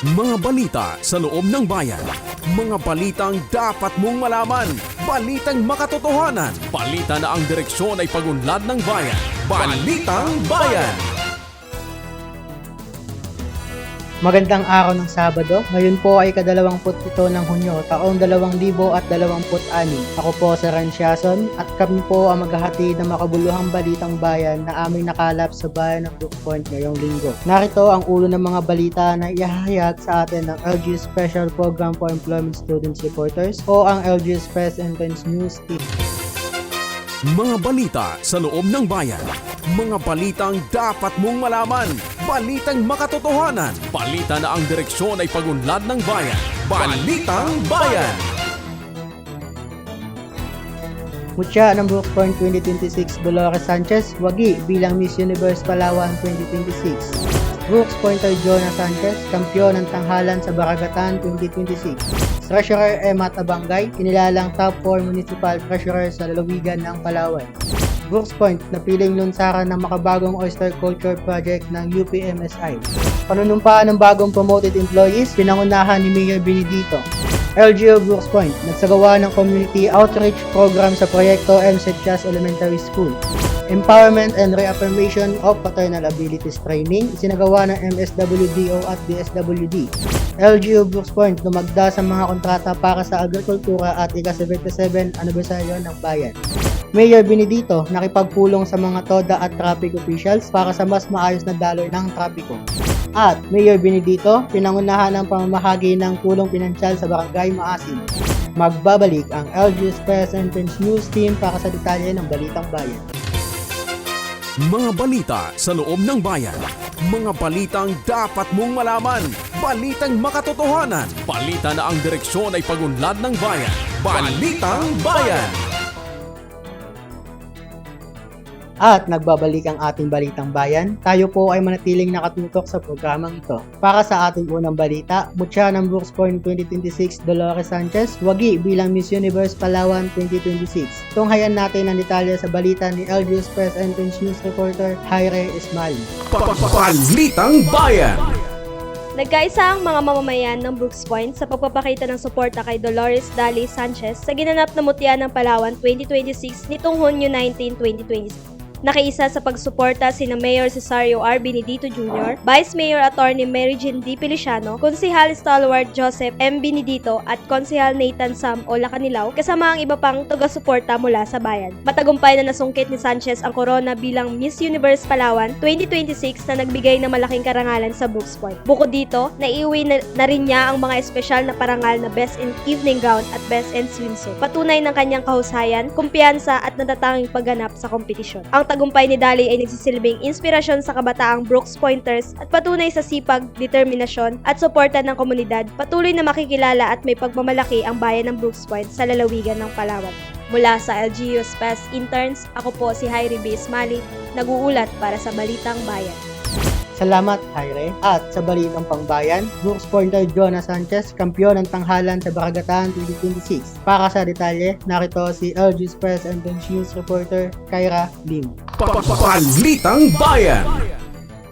Mga balita sa loob ng bayan. Mga balitang dapat mong malaman. Balitang makatotohanan. Balita na ang direksyon ay pag-unlad ng bayan. Balitang Bayan! Magandang araw ng Sabado. Ngayon po ay ika-27 ng Hunyo, taong 2026. Ako po si Ranciason at kami po ang maghahatid ng makabuluhang balitang bayan na aming nakalap sa bayan ng Brooks Point ngayong linggo. Narito ang ulo ng mga balita na ihahayag sa atin ng LGU Special Program for Employment Students Reporters o ang LGU Press Entrance News Team. Mga balita sa loob ng bayan. Mga balitang dapat mong malaman. Balitang makatotohanan. Balita na ang direksyon ay pag-unlad ng bayan. Balitang Bayan! Mutya ng Brooks Point 2026, Dolores Sanchez, wagi bilang Miss Universe Palawan 2026. Brooks Pointer Jonah Sanchez, kampiyon ng tanghalan sa Baragatan 2026. Treasurer Emma Tabangay, kinilalang top 4 municipal treasurer sa lalawigan ng Palawan. Brooks Point, napiling lunsaran ng makabagong Oyster Culture Project ng UPMSI. Panunumpaan ng bagong promoted employees, pinangunahan ni Mayor Benedito. LGU Brooks Point, nagsagawa ng community outreach program sa proyekto MSET Chas Elementary School. Empowerment and Reaffirmation of Paternal Abilities Training, isinagawa ng MSWDO at DSWD. LGU Brooks Point, lumagda sa mga kontrata para sa agrikultura at ika-77 anibersaryo ng bayan. Mayor Benedito, nakipagpulong sa mga TODA at traffic officials para sa mas maayos na daloy ng trapiko. At Mayor Benedito, pinangunahan ng pamamahagi ng tulong pinansyal sa Barangay Maasin. Magbabalik ang LGU Press Entrance News Team para sa detalye ng Balitang Bayan. Mga balita sa loob ng bayan. Mga balitang dapat mong malaman. Balitang makatotohanan. Balita na ang direksyon ay pag-unlad ng bayan. Balitang Bayan! At nagbabalik ang ating Balitang Bayan, tayo po ay manatiling nakatutok sa programang ito. Para sa ating unang balita, mutya ng Brooks Point 2026, Dolores Sanchez, wagi bilang Miss Universe Palawan 2026. Tunghayan natin ang detalye sa balita ni LGU Press Entrance News Reporter Jaire Ismali. Balitang Bayan! Nagkaisa ang mga mamamayan ng Brooks Point sa pagpapakita ng suporta kay Dolores Dali Sanchez sa ginanap na mutya ng Palawan 2026 nitong Hunyo 19, 2026. Nakiisa sa pagsuporta sina Mayor Cesario R. Benedito Jr., Vice Mayor Attorney Mary Jean D. Feliciano, Konsehal Stalwart Joseph M. Benedito at Konsehal Nathan Sam O. Lacanilaw kasama ang iba pang taga-suporta mula sa bayan. Matagumpay na nasungkit ni Sanchez ang korona bilang Miss Universe Palawan 2026 na nagbigay ng malaking karangalan sa Brooks Point. Bukod dito, naiuwi na rin niya ang mga espesyal na parangal na Best in Evening Gown at Best in Swimsuit. Patunay ng kanyang kahusayan, kumpiyansa at natatanging pagganap sa kompetisyon. Ang tagumpay ni Dali ay nagsisilbing inspirasyon sa kabataang Brooks Pointers at patunay sa sipag, determinasyon at suporta ng komunidad. Patuloy na makikilala at may pagmamalaki ang bayan ng Brooks Point sa lalawigan ng Palawan. Mula sa LGU Press Interns, ako po si Jaire B. Ismali, nag-uulat para sa Balitang Bayan. Salamat, Jaire. At sa Balitang Pangbayan, Brooks Pointer Jonah Sanchez, kampiyon ng tanghalan sa Baragatan 2026. Para sa detalye, narito si LGU Press Entrance News Reporter Kyra Lim. Balitang Bayan!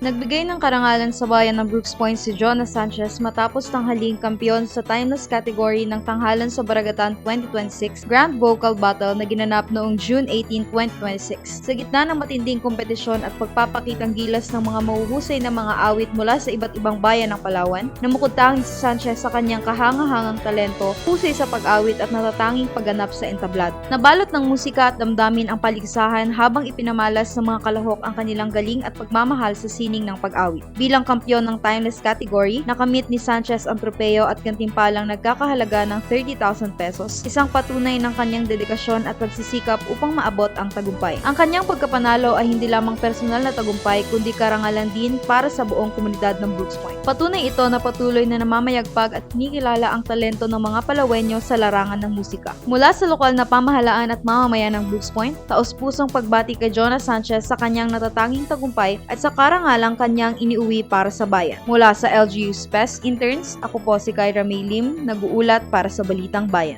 Nagbigay ng karangalan sa bayan ng Brooks Point si Jonah Sanchez matapos tanghaling kampiyon sa timeless category ng Tanghalan sa Baragatan 2026 Grand Vocal Battle na ginanap noong June 18, 2026. Sa gitna ng matinding kompetisyon at pagpapakitang gilas ng mga mahuhusay na mga awit mula sa iba't ibang bayan ng Palawan, namukod tanging si Sanchez sa kanyang kahangahangang talento, husay sa pag-awit at natatanging pagganap sa entablado. Nabalot ng musika at damdamin ang paligsahan habang ipinamalas ng mga kalahok ang kanilang galing at pagmamahal sa ng pag-awit. Bilang kampiyon ng timeless category, nakamit ni Sanchez ang tropeo at gantimpalang nagkakahalaga ng 30,000 pesos, isang patunay ng kanyang dedikasyon at pagsisikap upang maabot ang tagumpay. Ang kanyang pagkapanalo ay hindi lamang personal na tagumpay kundi karangalan din para sa buong komunidad ng Brooks Point. Patunay ito na patuloy na namamayagpag at kinikilala ang talento ng mga Palawenyo sa larangan ng musika. Mula sa lokal na pamahalaan at mamamayan ng Brooks Point, taos-pusong pagbati kay Jonah Sanchez sa kanyang natatanging tagumpay at sa karangalan kanyang iniuwi para sa bayan. Mula sa LGU Press Interns, ako po si Kyra May Lim, nag-uulat para sa Balitang Bayan.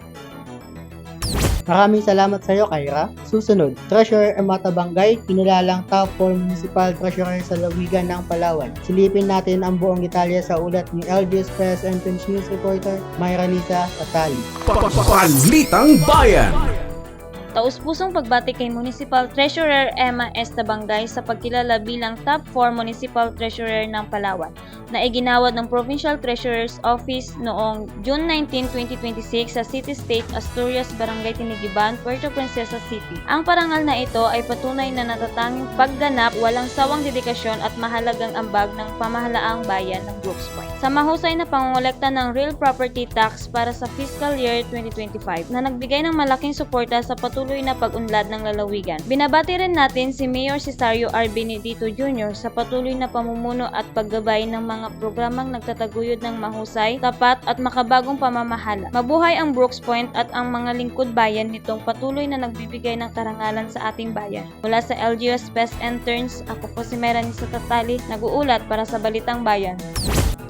Maraming salamat sa iyo, Kyra. Susunod, Treasurer Amata Bangay, kinilalang top 4 municipal treasurer sa lalawigan ng Palawan. Silipin natin ang buong detalye sa ulat ni LGU's Press Entrance News Reporter, Myra Nisa Patali. Balitang Bayan. Taus-pusong pagbati kay Municipal Treasurer Emma S. Tabangay sa pagkilala bilang top 4 Municipal Treasurer ng Palawan na iginawad ng Provincial Treasurer's Office noong June 19, 2026 sa City State, Asturias, Barangay Tinigiban, Puerto Princesa City. Ang parangal na ito ay patunay na natatanging pagganap, walang sawang dedikasyon at mahalagang ambag ng pamahalaang bayan ng Brooks Point. Sa mahusay na pangongolekta ng real property tax para sa fiscal year 2025 na nagbigay ng malaking suporta sa patuloy na pag-unlad ng lalawigan. Binabati rin natin si Mayor Cesario R. Benedito Jr. sa patuloy na pamumuno at paggabay ng mga programang nagtataguyod ng mahusay, tapat at makabagong pamamahala. Mabuhay ang Brooks Point at ang mga lingkod bayan nitong patuloy na nagbibigay ng karangalan sa ating bayan. Mula sa LGU's Best Interns, ako po si Myra Nisa Tatali, nag-uulat para sa Balitang Bayan.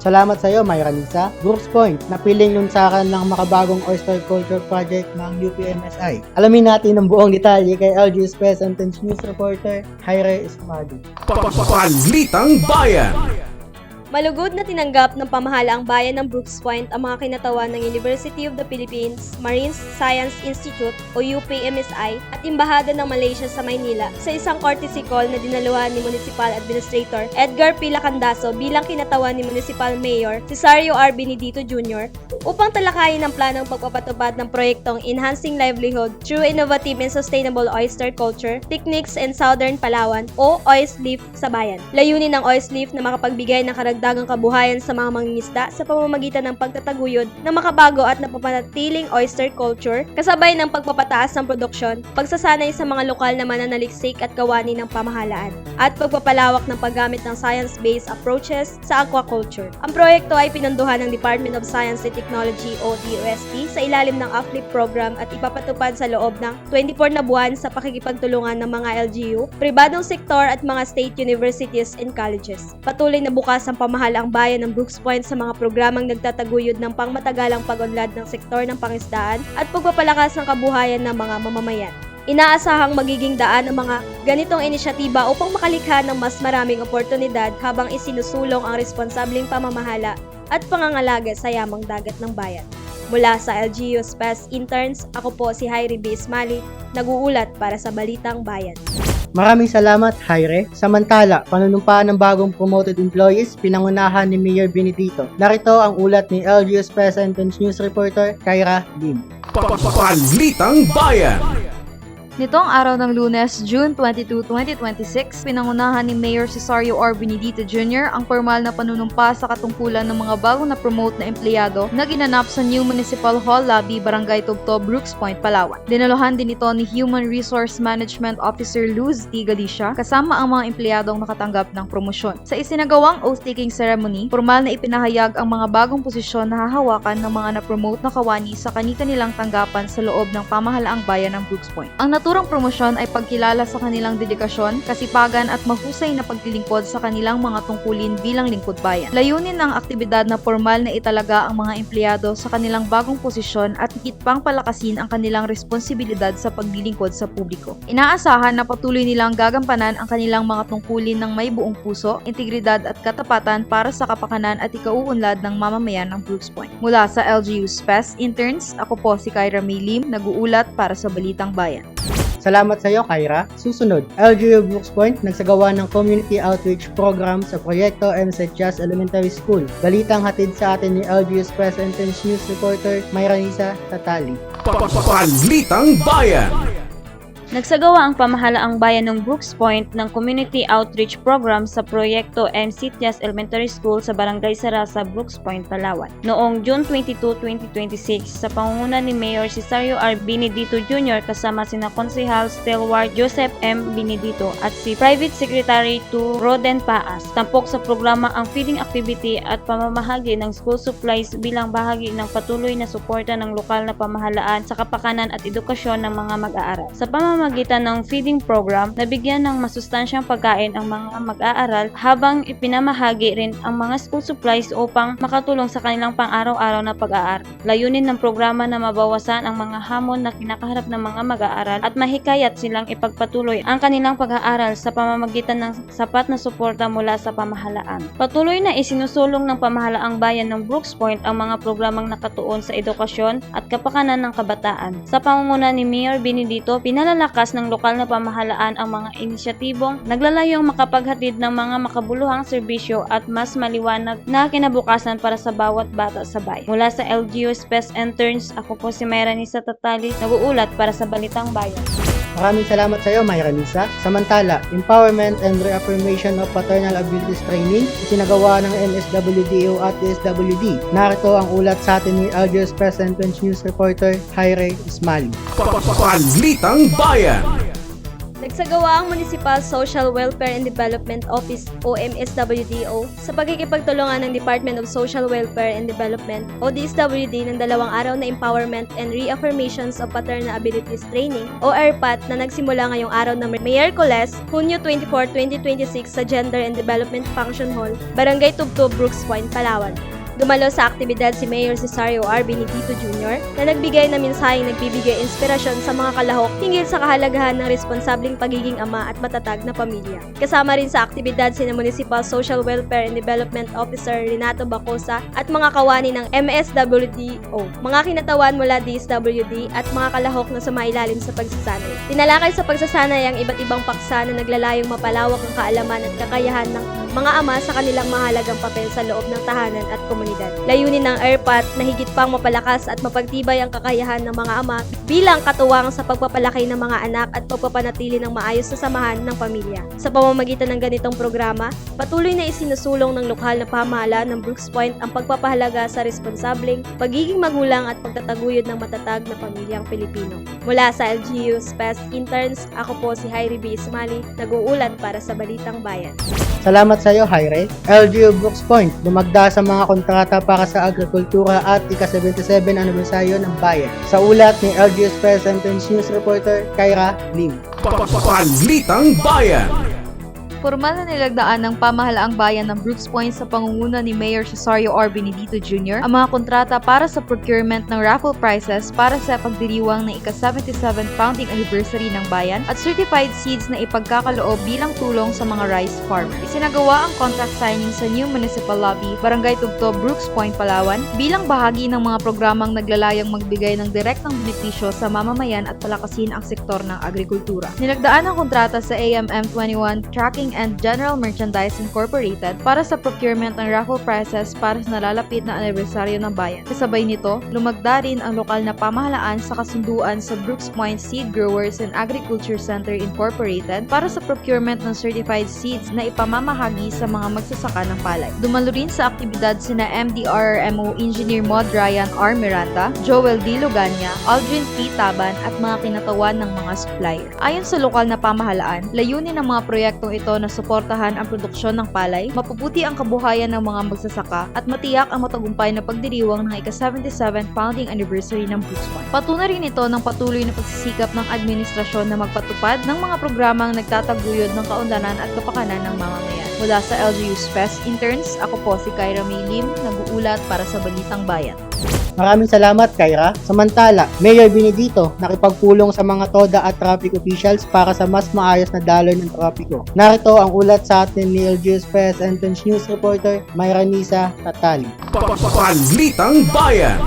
Salamat sa iyo, Myra Nisa. Brooks Point, napiling lunsakan ng makabagong Oyster Culture Project ng UPMSI. Alamin natin ang buong detalye kay LGU's Press Entrance News Reporter, Jaire Esmadi. Balitang Bayan. Malugod na tinanggap ng pamahalaang bayan ng Brooks Point ang mga kinatawan ng University of the Philippines Marine Science Institute o UPMSI at Embahada ng Malaysia sa Maynila sa isang courtesy call na dinaluhan ni Municipal Administrator Edgar P. Lacandaso bilang kinatawan ni Municipal Mayor Cesario R. Benedito Jr. upang talakayin ang planong pagpapatupad ng proyektong Enhancing Livelihood Through Innovative and Sustainable Oyster Culture Techniques in Southern Palawan o OYSLIF sa bayan. Layunin ng OYSLIF na makapagbigay ng karagdagang kabuhayan sa mga mangingisda sa pamamagitan ng pagtataguyod ng makabago at napapanatiling oyster culture kasabay ng pagpapataas ng produksyon, pagsasanay sa mga lokal na mananaliksik at kawani ng pamahalaan, at pagpapalawak ng paggamit ng science-based approaches sa aquaculture. Ang proyekto ay pinanduhan ng Department of Science and Technology o DOST sa ilalim ng UPLIFT program at ipapatupad sa loob ng 24 na buwan sa pakikipagtulungan ng mga LGU, pribadong sektor at mga state universities and colleges. Patuloy na bukas ang pamahalaang bayan ng Brooks Point sa mga programang nagtataguyod ng pangmatagalang pag-unlad ng sektor ng pangisdaan at pagpapalakas ng kabuhayan ng mga mamamayan. Inaasahang magiging daan ang mga ganitong inisyatiba upang makalikha ng mas maraming oportunidad habang isinusulong ang responsableng pamamahala at pangangalaga sa yamang dagat ng bayan. Mula sa LGU's Past Interns, ako po si Jaire B. Ismali, nag-uulat para sa Balitang Bayan. Maraming salamat, Jaire. Samantala, panunumpaan ng bagong promoted employees, pinangunahan ni Mayor Benedito. Narito ang ulat ni LGU's Press Entrance News Reporter, Kyra Lim. Balitang Bayan. Nitong araw ng Lunes, June 22, 2026, pinangunahan ni Mayor Cesario R. Benedito Jr. ang formal na panunumpa sa katungkulan ng mga bagong na-promote na empleyado na ginanap sa New Municipal Hall Lobby, Barangay Tugto, Brooks Point, Palawan. Dinaluhan din ito ni Human Resource Management Officer Luz T. Galicia kasama ang mga empleyadong nakatanggap ng promosyon. Sa isinagawang oath-taking ceremony, formal na ipinahayag ang mga bagong posisyon na hahawakan ng mga na-promote na kawani sa kani-kanilang tanggapan sa loob ng pamahalaang bayan ng Brooks Point. Ang naturang promosyon ay pagkilala sa kanilang dedikasyon, kasipagan at mahusay na paglilingkod sa kanilang mga tungkulin bilang lingkod bayan. Layunin ng aktibidad na formal na italaga ang mga empleyado sa kanilang bagong posisyon at higit pang palakasin ang kanilang responsibilidad sa paglilingkod sa publiko. Inaasahan na patuloy nilang gagampanan ang kanilang mga tungkulin ng may buong puso, integridad at katapatan para sa kapakanan at ikauunlad ng mamamayan ng Brooks Point. Mula sa LGU's Past Interns, ako po si Kyra May Lim, nag-uulat para sa Balitang Bayan. Salamat sa iyo, Kyra. Susunod, LGU Brooks Point nagsagawa ng Community Outreach Program sa proyekto MSET Jazz Elementary School. Balitang hatid sa atin ni LGU's Press Entrance News Reporter, Myra Nisa Tatali. Balitang Bayan. Nagsagawa ang pamahalaang bayan ng Brooks Point ng Community Outreach Program sa proyekto MCTS Elementary School sa Barangay Sarasa, Brooks Point, Palawan. Noong June 22, 2026, sa pangunguna ni Mayor Cesario R. Benedito Jr. kasama sina Konsehal Stelwart Joseph M. Benedito at si Private Secretary 2 Roden Paas. Tampok sa programa ang feeding activity at pamamahagi ng school supplies bilang bahagi ng patuloy na suporta ng lokal na pamahalaan sa kapakanan at edukasyon ng mga mag-aaral. Sa pamamagitan pamamagitan ng feeding program, nabigyan ng masustansyang pagkain ang mga mag-aaral habang ipinamahagi rin ang mga school supplies upang makatulong sa kanilang pang-araw-araw na pag-aaral. Layunin ng programa na mabawasan ang mga hamon na kinakaharap ng mga mag-aaral at mahikayat silang ipagpatuloy ang kanilang pag-aaral sa pamamagitan ng sapat na suporta mula sa pamahalaan. Patuloy na isinusulong ng pamahalaang bayan ng Brooks Point ang mga programang nakatuon sa edukasyon at kapakanan ng kabataan. Sa pangunguna ni Mayor Benedito, pinalalakas ng lokal na pamahalaan ang mga inisyatibong naglalayong makapaghatid ng mga makabuluhang serbisyo at mas maliwanag na kinabukasan para sa bawat bata sa bayan. Mula sa LGU Space Interns, ako po si Mayra Nisa Tatali, nag-uulat para sa Balitang Bayan. Maraming salamat sa iyo, Mayra Nisa. Samantala, Empowerment and Reaffirmation of Paternal Abilities Training, isinagawa ng MSWDO at DSWD. Narito ang ulat sa atin ni LGU's Press and Punch News reporter, Jaire Ismali. Balitang Bayan. Nagsagawa ang Municipal Social Welfare and Development Office o MSWDO sa pagkikipagtulungan ng Department of Social Welfare and Development o DSWD ng 2 araw na Empowerment and Reaffirmations of Paternal Abilities Training o ERPAT na nagsimula ngayong araw ng Miyerkules, Hunyo 24, 2026 sa Gender and Development Function Hall, Barangay Tubtub, Brooks Point, Palawan. Dumalo sa aktibidad si Mayor Cesario R. Benedito Jr. na nagbigay ng mensaheng nagbibigay inspirasyon sa mga kalahok hinggil sa kahalagahan ng responsableng pagiging ama at matatag na pamilya. Kasama rin sa aktibidad sina Municipal Social Welfare and Development Officer Renato Bacosa at mga kawani ng MSWDO, mga kinatawan mula DSWD at mga kalahok na sumailalim sa pagsasanay. Tinalakay sa pagsasanay ang iba't ibang paksa na naglalayong mapalawak ang kaalaman at kakayahan ng mga ama sa kanilang mahalagang papel sa loob ng tahanan at komunidad. Layunin ng ERPAT na higit pang mapalakas at mapagtibay ang kakayahan ng mga ama bilang katuwang sa pagpapalaki ng mga anak at pagpapanatili ng maayos na samahan ng pamilya. Sa pamamagitan ng ganitong programa, patuloy na isinusulong ng lokal na pamahalaan ng Brooks Point ang pagpapahalaga sa responsableng pagiging magulang at pagtataguyod ng matatag na pamilyang Pilipino. Mula sa LGU Space Interns, ako po si Jaire B. Ismali, nag-uulat para sa Balitang Bayan. Salamat sa iyo, Jaire. LGU Brooks Point, lumagda sa mga kontrata para sa agrikultura at ika-77 anibersaryo ng bayan. Sa ulat ni LGU Press and Punch News reporter, Kyra Lim. Balitang Bayan. Formal na nilagdaan ng pamahalaang bayan ng Brooks Point sa pangunguna ni Mayor Cesario R. Benedito Jr. ang mga kontrata para sa procurement ng raffle prizes para sa pagdiriwang ng ika-77 founding anniversary ng bayan at certified seeds na ipagkakaloob bilang tulong sa mga rice farmers. Isinagawa ang contract signing sa new municipal lobby, Barangay Tubtub, Brooks Point, Palawan bilang bahagi ng mga programang naglalayong magbigay ng direktang benepisyo sa mamamayan at palakasin ang sektor ng agrikultura. Nilagdaan ang kontrata sa AMM21 Tracking and General Merchandise Incorporated para sa procurement ng raffle prizes para sa nalalapit na anibersaryo ng bayan. Kasabay nito, lumagda rin ang lokal na pamahalaan sa kasunduan sa Brooks Point Seed Growers and Agriculture Center Incorporated para sa procurement ng certified seeds na ipamamahagi sa mga magsasaka ng palay. Dumalo rin sa aktibidad sina MDRRMO Engineer Mod Ryan R. Miranda, Joel D. Luganya, Aldrin P. Taban at mga kinatawan ng mga supplier. Ayon sa lokal na pamahalaan, layunin ng mga proyektong ito na suportahan ang produksyon ng palay, mapabuti ang kabuhayan ng mga magsasaka at matiyak ang matagumpay na pagdiriwang ng ika-77 founding anniversary ng Brooks Point. Patunay rin ito ng patuloy na pagsisikap ng administrasyon na magpatupad ng mga programang nagtataguyod ng kaunlaran at kapakanan ng mamamayan. Mula sa LGU Space Interns, ako po si Kyra May Lim, nag-uulat para sa Balitang Bayan. Maraming salamat, Kyra. Samantala, Mayor Benedito nakipagpulong sa mga TODA at traffic officials para sa mas maayos na daloy ng trapiko. Narito ang ulat sa atin ni LGU's Press and Punch News reporter, Mayra Nisa Tatali. Balitang Bayan.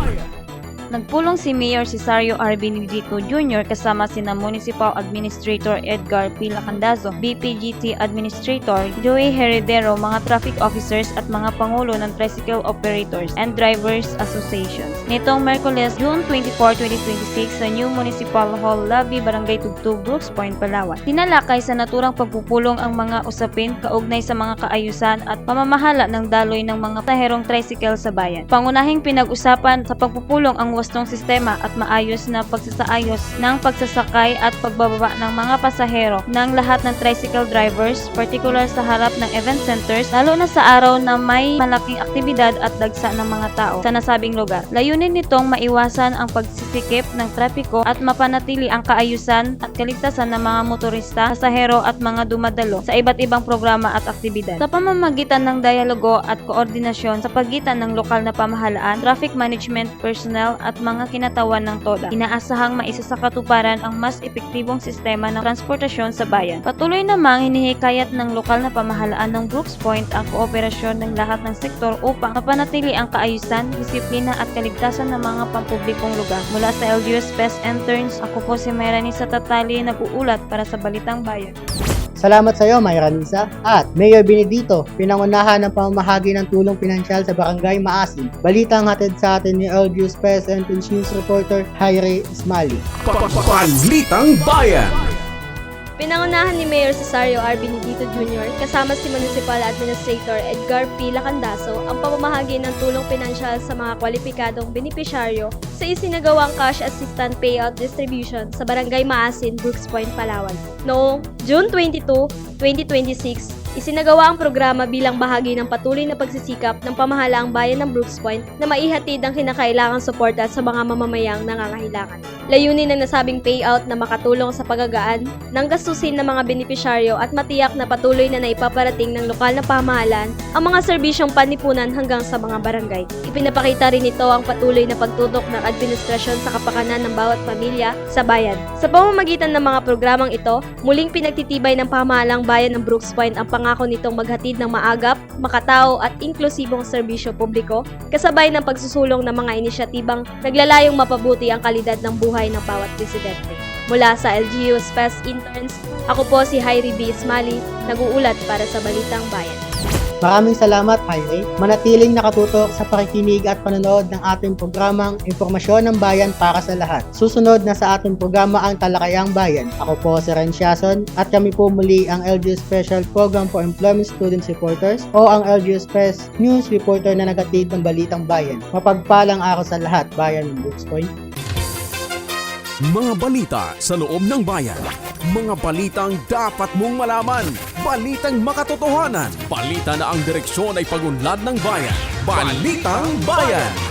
Nagpulong si Mayor Cesario R. Benedito Jr. kasama sina Municipal Administrator Edgar P. Lacandazo, BPGT Administrator Joey Heredero, mga traffic officers at mga pangulo ng Tricycle Operators and Drivers Associations. Nitong Miyerkules, June 24, 2026 sa New Municipal Hall Lobby, Barangay Tubtub, Brooks Point, Palawan. Tinalakay sa naturang pagpupulong ang mga usapin kaugnay sa mga kaayusan at pamamahala ng daloy ng mga taherong tricycle sa bayan. Pangunahing pinag-usapan sa pagpupulong ang wastong sistema at maayos na pagsasaayos ng pagsasakay at pagbababa ng mga pasahero ng lahat ng tricycle drivers, particular sa harap ng event centers, lalo na sa araw na may malaking aktibidad at dagsa ng mga tao sa nasabing lugar. Layunin nitong maiwasan ang pagsisikip ng trapiko at mapanatili ang kaayusan at kaligtasan ng mga motorista, pasahero at mga dumadalo sa iba't ibang programa at aktibidad. Sa pamamagitan ng dialogo at koordinasyon sa pagitan ng lokal na pamahalaan, traffic management personnel at mga kinatawan ng TODA, inaasahang maisa sa katuparan ang mas epektibong sistema ng transportasyon sa bayan. Patuloy namang hinihikayat ng lokal na pamahalaan ng Brooks Point ang kooperasyon ng lahat ng sektor upang mapanatili ang kaayusan, disiplina at kaligtasan ng mga pampublikong lugar. Mula sa LGU's Best Interns, ako po si Mayrani sa Tatali, nag-uulat para sa Balitang Bayan. Salamat sa iyo, Mayranisa. At Mayor Benedito, pinangunahan ng pamamahagi ng tulong pinansyal sa Barangay Maasin. Balitang hatid sa atin ni LGU's Press and News Reporter Jaire Ismali. Balitang Bayan. Pinangunahan ni Mayor Cesario R. Benedito Jr. kasama si Municipal Administrator Edgar P. Lacandaso ang pamamahagi ng tulong pinansyal sa mga kwalipikadong benepisyaryo sa isinagawang cash assistant payout distribution sa Barangay Maasin, Brooks Point, Palawan. Noong June 22, 2026, isinagawa ang programa bilang bahagi ng patuloy na pagsisikap ng pamahalaang bayan ng Brooks Point na maihatid ang kinakailangang suporta sa mga mamamayang nangangailangan. Layunin ng nasabing payout na makatulong sa pagagaan ng gastusin ng mga benepisyaryo at matiyak na patuloy na naipaparating ng lokal na pamahalaan ang mga serbisyong panlipunan hanggang sa mga barangay. Ipinapakita rin ito ang patuloy na pagtutok ng administrasyon sa kapakanan ng bawat pamilya sa bayan. Sa pamamagitan ng mga programang ito, muling pinagtitibay ng pamahalang bayan ng Brooks Point ang pangako nitong maghatid ng maagap, makatao at inklusibong serbisyo publiko, kasabay ng pagsusulong ng mga inisyatibang naglalayong mapabuti ang kalidad ng buhay ng bawat residente. Mula sa LGU's Pest Interns, ako po si Jaire B. Ismali, nag-uulat para sa Balitang Bayan. Maraming salamat, Jaire. Manatiling nakatutok sa pakikinig at panonood ng ating programang Impormasyon ng Bayan para sa lahat. Susunod na sa ating programa ang Talakayang Bayan. Ako po si Ren Siason at kami po muli ang LGU Special Program for Employment Students Reporters o ang LGU Press News Reporter na nagatid ng Balitang Bayan. Mapagpalang araw sa lahat, bayan ng Brooks Point. Mga balita sa loob ng bayan. Mga balitang dapat mong malaman. Balitang makatotohanan. Balita na ang direksyon ay pagunlad ng bayan. Balitang Bayan.